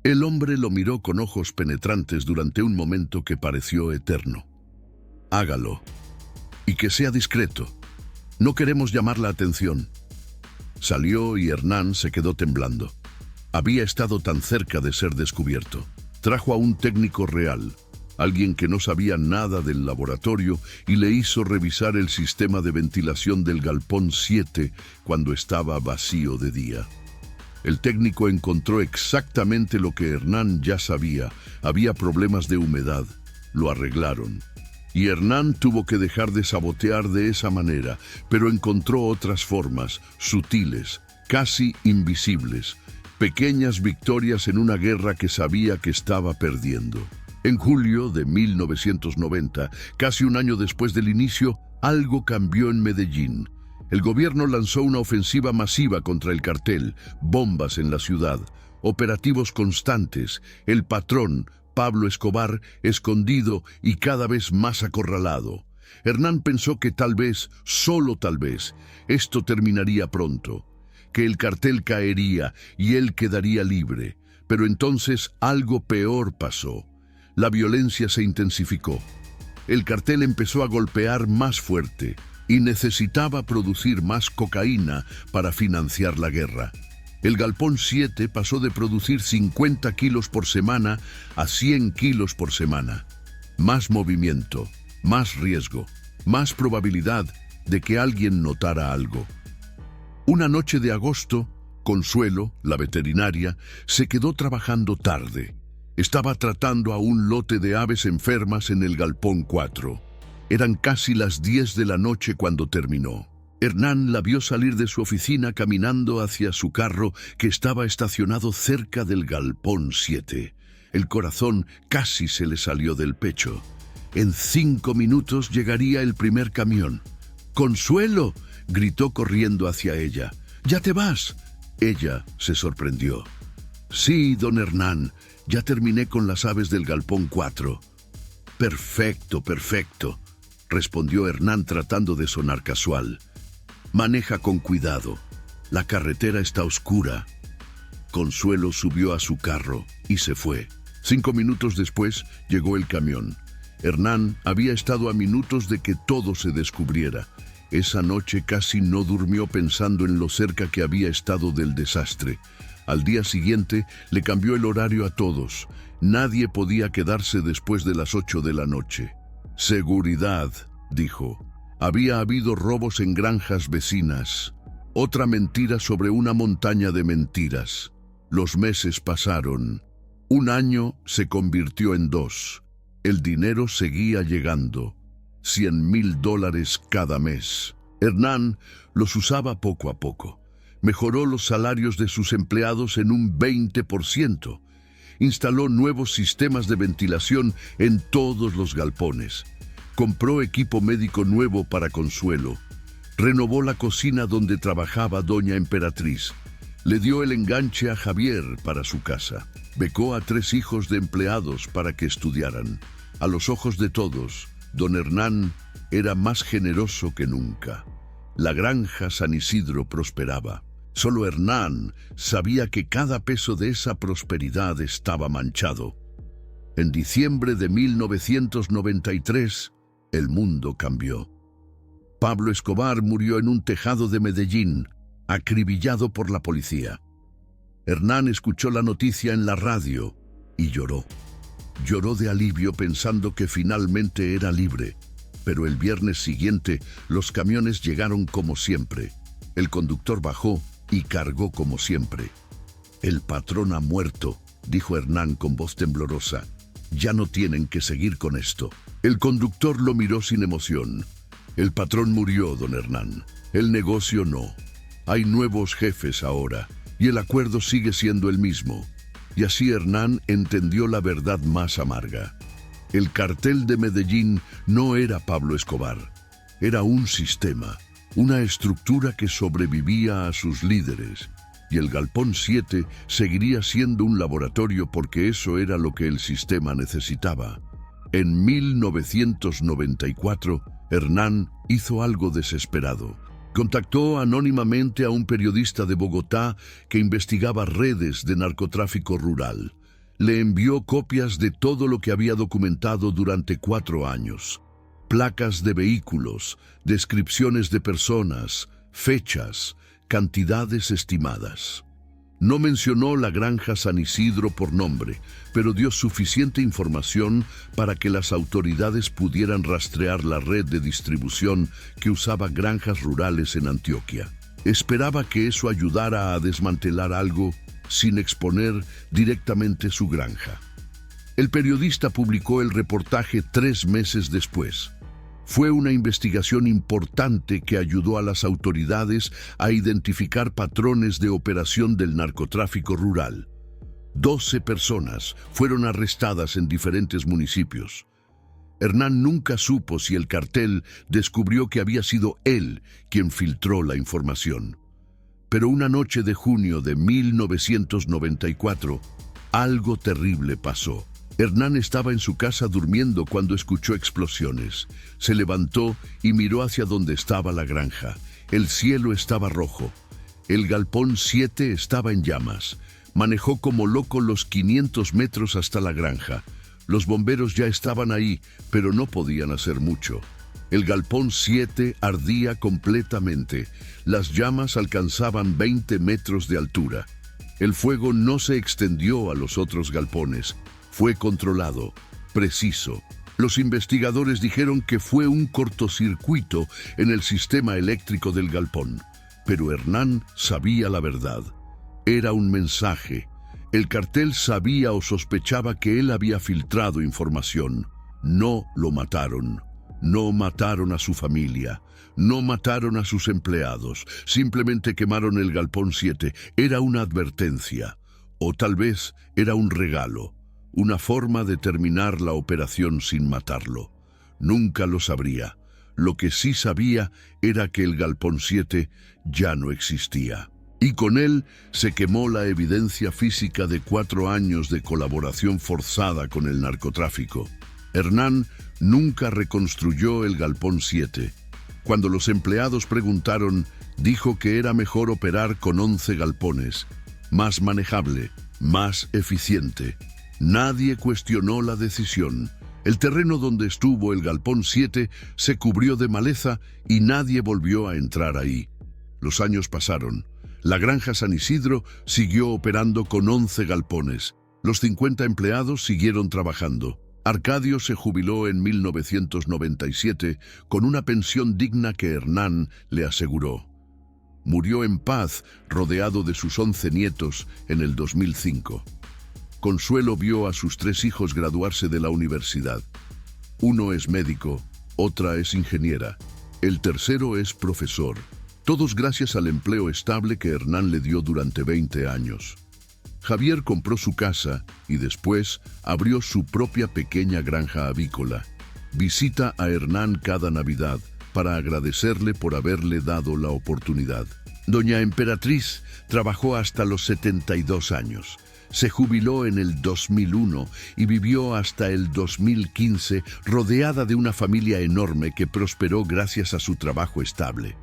El hombre lo miró con ojos penetrantes durante un momento que pareció eterno. «Hágalo. Y que sea discreto. No queremos llamar la atención». Salió y Hernán se quedó temblando. Había estado tan cerca de ser descubierto. Trajo a un técnico real, alguien que no sabía nada del laboratorio, y le hizo revisar el sistema de ventilación del galpón 7 cuando estaba vacío de día. El técnico encontró exactamente lo que Hernán ya sabía. Había problemas de humedad. Lo arreglaron. Y Hernán tuvo que dejar de sabotear de esa manera, pero encontró otras formas, sutiles, casi invisibles, pequeñas victorias en una guerra que sabía que estaba perdiendo. En julio de 1990, casi un año después del inicio, algo cambió en Medellín. El gobierno lanzó una ofensiva masiva contra el cartel, bombas en la ciudad, operativos constantes, el patrón, Pablo Escobar, escondido y cada vez más acorralado. Hernán pensó que tal vez, solo tal vez, esto terminaría pronto, que el cartel caería y él quedaría libre. Pero entonces algo peor pasó. La violencia se intensificó. El cartel empezó a golpear más fuerte y necesitaba producir más cocaína para financiar la guerra. El Galpón 7 pasó de producir 50 kilos por semana a 100 kilos por semana. Más movimiento, más riesgo, más probabilidad de que alguien notara algo. Una noche de agosto, Consuelo, la veterinaria, se quedó trabajando tarde. Estaba tratando a un lote de aves enfermas en el Galpón 4. Eran casi las 10 de la noche cuando terminó. Hernán la vio salir de su oficina caminando hacia su carro que estaba estacionado cerca del Galpón 7. El corazón casi se le salió del pecho. En 5 minutos llegaría el primer camión. ¡Consuelo!, gritó corriendo hacia ella. «¿Ya te vas?» Ella se sorprendió. «Sí, don Hernán, ya terminé con las aves del Galpón 4. «Perfecto, perfecto», respondió Hernán tratando de sonar casual. «Maneja con cuidado. La carretera está oscura». Consuelo subió a su carro y se fue. 5 minutos después llegó el camión. Hernán había estado a minutos de que todo se descubriera. Esa noche casi no durmió pensando en lo cerca que había estado del desastre. Al día siguiente le cambió el horario a todos. Nadie podía quedarse después de las 8 de la noche. «Seguridad», dijo. Había habido robos en granjas vecinas. Otra mentira sobre una montaña de mentiras. Los meses pasaron. Un año se convirtió en 2. El dinero seguía llegando. $100,000 cada mes. Hernán los usaba poco a poco. Mejoró los salarios de sus empleados en un 20%. Instaló nuevos sistemas de ventilación en todos los galpones. Compró equipo médico nuevo para Consuelo. Renovó la cocina donde trabajaba doña Emperatriz. Le dio el enganche a Javier para su casa. Becó a 3 hijos de empleados para que estudiaran. A los ojos de todos, don Hernán era más generoso que nunca. La granja San Isidro prosperaba. Solo Hernán sabía que cada peso de esa prosperidad estaba manchado. En diciembre de 1993, el mundo cambió. Pablo Escobar murió en un tejado de Medellín, acribillado por la policía. Hernán escuchó la noticia en la radio y lloró. Lloró de alivio pensando que finalmente era libre. Pero el viernes siguiente, los camiones llegaron como siempre. El conductor bajó y cargó como siempre. «El patrón ha muerto», dijo Hernán con voz temblorosa. «Ya no tienen que seguir con esto». El conductor lo miró sin emoción. «El patrón murió, don Hernán. El negocio no. Hay nuevos jefes ahora, y el acuerdo sigue siendo el mismo». Y así Hernán entendió la verdad más amarga. El cartel de Medellín no era Pablo Escobar. Era un sistema, una estructura que sobrevivía a sus líderes. Y el Galpón 7 seguiría siendo un laboratorio porque eso era lo que el sistema necesitaba. En 1994, Hernán hizo algo desesperado. Contactó anónimamente a un periodista de Bogotá que investigaba redes de narcotráfico rural. Le envió copias de todo lo que había documentado durante 4 años. Placas de vehículos, descripciones de personas, fechas, cantidades estimadas. No mencionó la granja San Isidro por nombre, pero dio suficiente información para que las autoridades pudieran rastrear la red de distribución que usaba granjas rurales en Antioquia. Esperaba que eso ayudara a desmantelar algo sin exponer directamente su granja. El periodista publicó el reportaje 3 meses después. Fue una investigación importante que ayudó a las autoridades a identificar patrones de operación del narcotráfico rural. 12 personas fueron arrestadas en diferentes municipios. Hernán nunca supo si el cartel descubrió que había sido él quien filtró la información. Pero una noche de junio de 1994, algo terrible pasó. Hernán estaba en su casa durmiendo cuando escuchó explosiones. Se levantó y miró hacia donde estaba la granja. El cielo estaba rojo. El galpón 7 estaba en llamas. Manejó como loco los 500 metros hasta la granja. Los bomberos ya estaban ahí, pero no podían hacer mucho. El galpón 7 ardía completamente. Las llamas alcanzaban 20 metros de altura. El fuego no se extendió a los otros galpones. Fue controlado, preciso. Los investigadores dijeron que fue un cortocircuito en el sistema eléctrico del galpón. Pero Hernán sabía la verdad. Era un mensaje. El cartel sabía o sospechaba que él había filtrado información. No lo mataron. No mataron a su familia. No mataron a sus empleados. Simplemente quemaron el galpón 7. Era una advertencia. O tal vez era un regalo. Una forma de terminar la operación sin matarlo. Nunca lo sabría. Lo que sí sabía era que el galpón 7 ya no existía. Y con él se quemó la evidencia física de 4 años de colaboración forzada con el narcotráfico. Hernán nunca reconstruyó el galpón 7. Cuando los empleados preguntaron, dijo que era mejor operar con 11 galpones. Más manejable, más eficiente. Nadie cuestionó la decisión. El terreno donde estuvo el galpón 7 se cubrió de maleza y nadie volvió a entrar ahí. Los años pasaron. La granja San Isidro siguió operando con 11 galpones. Los 50 empleados siguieron trabajando. Arcadio se jubiló en 1997 con una pensión digna que Hernán le aseguró. Murió en paz, rodeado de sus 11 nietos, en el 2005. Consuelo vio a sus 3 hijos graduarse de la universidad. Uno es médico, otra es ingeniera, el tercero es profesor. Todos gracias al empleo estable que Hernán le dio durante 20 años. Javier compró su casa y después abrió su propia pequeña granja avícola. Visita a Hernán cada Navidad para agradecerle por haberle dado la oportunidad. Doña Emperatriz trabajó hasta los 72 años. Se jubiló en el 2001 y vivió hasta el 2015 rodeada de una familia enorme que prosperó gracias a su trabajo estable.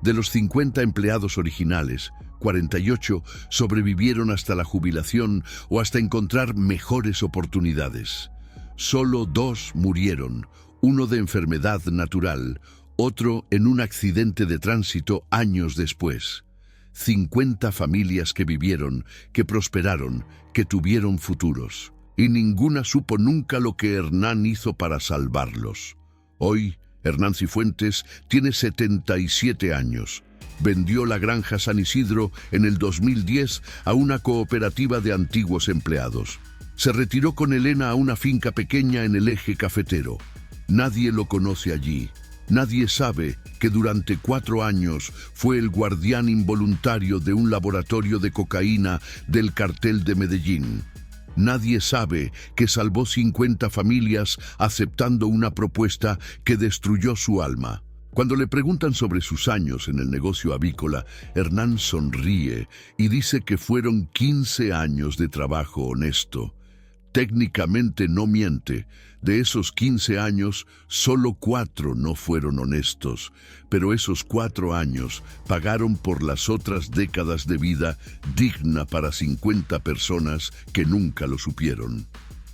De los 50 empleados originales, 48 sobrevivieron hasta la jubilación o hasta encontrar mejores oportunidades. Solo 2 murieron, uno de enfermedad natural, otro en un accidente de tránsito años después. 50 familias que vivieron, que prosperaron, que tuvieron futuros. Y ninguna supo nunca lo que Hernán hizo para salvarlos. Hoy, Hernán Cifuentes tiene 77 años. Vendió la granja San Isidro en el 2010 a una cooperativa de antiguos empleados. Se retiró con Elena a una finca pequeña en el eje cafetero. Nadie lo conoce allí. Nadie sabe que durante 4 años fue el guardián involuntario de un laboratorio de cocaína del cartel de Medellín. Nadie sabe que salvó 50 familias aceptando una propuesta que destruyó su alma. Cuando le preguntan sobre sus años en el negocio avícola, Hernán sonríe y dice que fueron 15 años de trabajo honesto. Técnicamente no miente. De esos 15 años, solo 4 no fueron honestos, pero esos 4 años pagaron por las otras décadas de vida digna para 50 personas que nunca lo supieron.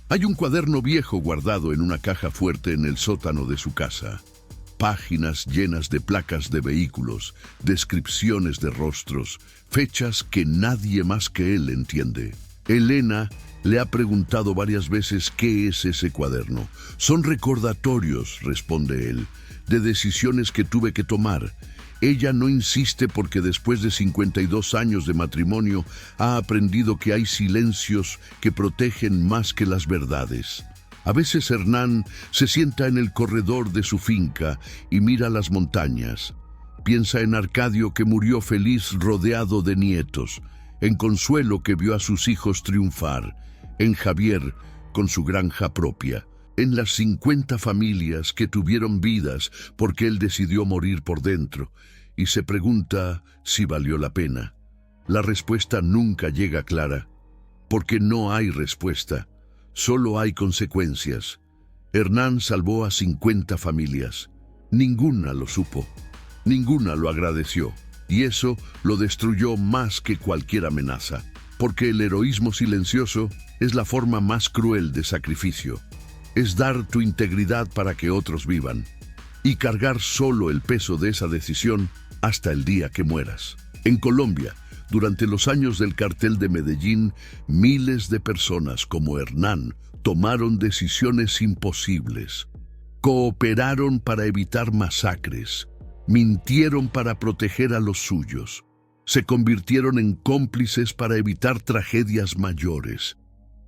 Hay un cuaderno viejo guardado en una caja fuerte en el sótano de su casa. Páginas llenas de placas de vehículos, descripciones de rostros, fechas que nadie más que él entiende. Elena le ha preguntado varias veces qué es ese cuaderno. Son recordatorios, responde él, de decisiones que tuve que tomar. Ella no insiste porque después de 52 años de matrimonio ha aprendido que hay silencios que protegen más que las verdades. A veces Hernán se sienta en el corredor de su finca y mira las montañas. Piensa en Arcadio, que murió feliz rodeado de nietos, en Consuelo, que vio a sus hijos triunfar, en Javier con su granja propia, en las 50 familias que tuvieron vidas porque él decidió morir por dentro, y se pregunta si valió la pena. La respuesta nunca llega clara, porque no hay respuesta, solo hay consecuencias. Hernán salvó a 50 familias. Ninguna lo supo, ninguna lo agradeció, y eso lo destruyó más que cualquier amenaza, porque el heroísmo silencioso es la forma más cruel de sacrificio. Es dar tu integridad para que otros vivan, y cargar solo el peso de esa decisión hasta el día que mueras. En Colombia, durante los años del cartel de Medellín, miles de personas como Hernán tomaron decisiones imposibles. Cooperaron para evitar masacres, mintieron para proteger a los suyos, se convirtieron en cómplices para evitar tragedias mayores.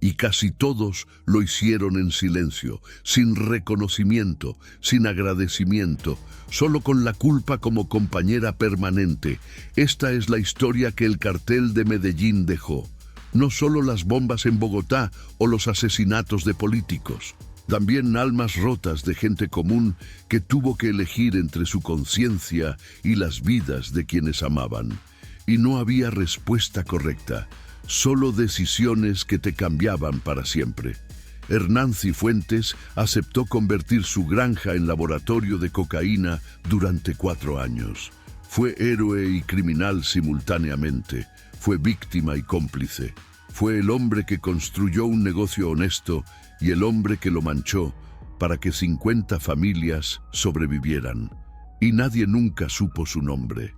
Y casi todos lo hicieron en silencio, sin reconocimiento, sin agradecimiento, solo con la culpa como compañera permanente. Esta es la historia que el cartel de Medellín dejó. No solo las bombas en Bogotá o los asesinatos de políticos, también almas rotas de gente común que tuvo que elegir entre su conciencia y las vidas de quienes amaban. Y no había respuesta correcta. Solo decisiones que te cambiaban para siempre. Hernán Cifuentes aceptó convertir su granja en laboratorio de cocaína durante 4 años. Fue héroe y criminal simultáneamente. Fue víctima y cómplice. Fue el hombre que construyó un negocio honesto y el hombre que lo manchó para que 50 familias sobrevivieran. Y nadie nunca supo su nombre.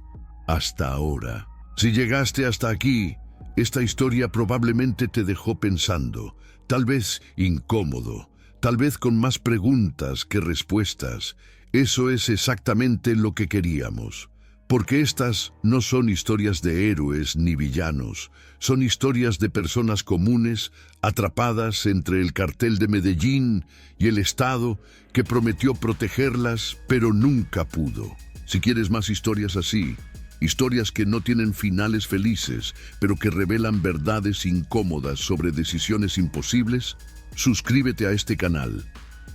Hasta ahora. Si llegaste hasta aquí, esta historia probablemente te dejó pensando, tal vez incómodo, tal vez con más preguntas que respuestas. Eso es exactamente lo que queríamos, porque estas no son historias de héroes ni villanos, son historias de personas comunes atrapadas entre el cartel de Medellín y el Estado que prometió protegerlas, pero nunca pudo. Si quieres más historias así, historias que no tienen finales felices, pero que revelan verdades incómodas sobre decisiones imposibles, suscríbete a este canal.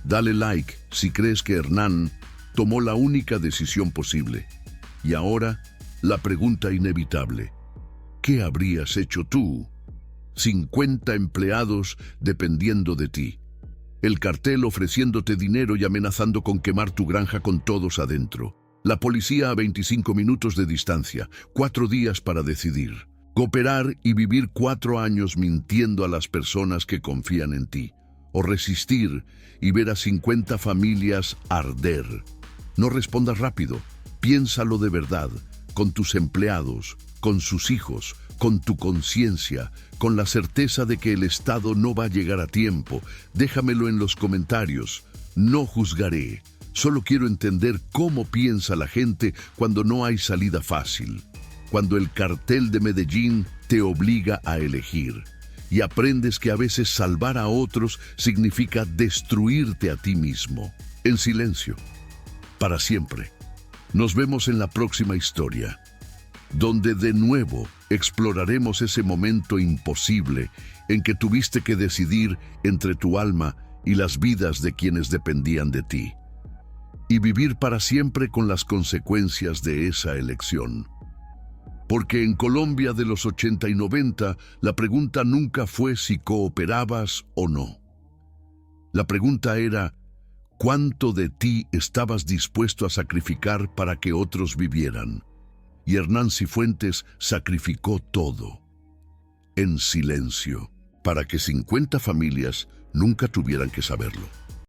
Dale like si crees que Hernán tomó la única decisión posible. Y ahora, la pregunta inevitable. ¿Qué habrías hecho tú? 50 empleados dependiendo de ti. El cartel ofreciéndote dinero y amenazando con quemar tu granja con todos adentro. La policía a 25 minutos de distancia, 4 días para decidir. Cooperar y vivir 4 años mintiendo a las personas que confían en ti. O resistir y ver a 50 familias arder. No respondas rápido, piénsalo de verdad, con tus empleados, con sus hijos, con tu conciencia, con la certeza de que el Estado no va a llegar a tiempo. Déjamelo en los comentarios, no juzgaré. Solo quiero entender cómo piensa la gente cuando no hay salida fácil, cuando el cartel de Medellín te obliga a elegir y aprendes que a veces salvar a otros significa destruirte a ti mismo. En silencio, para siempre. Nos vemos en la próxima historia, donde de nuevo exploraremos ese momento imposible en que tuviste que decidir entre tu alma y las vidas de quienes dependían de ti. Y vivir para siempre con las consecuencias de esa elección. Porque en Colombia de los 80 y 90, la pregunta nunca fue si cooperabas o no. La pregunta era, ¿cuánto de ti estabas dispuesto a sacrificar para que otros vivieran? Y Hernán Cifuentes sacrificó todo, en silencio, para que 50 familias nunca tuvieran que saberlo.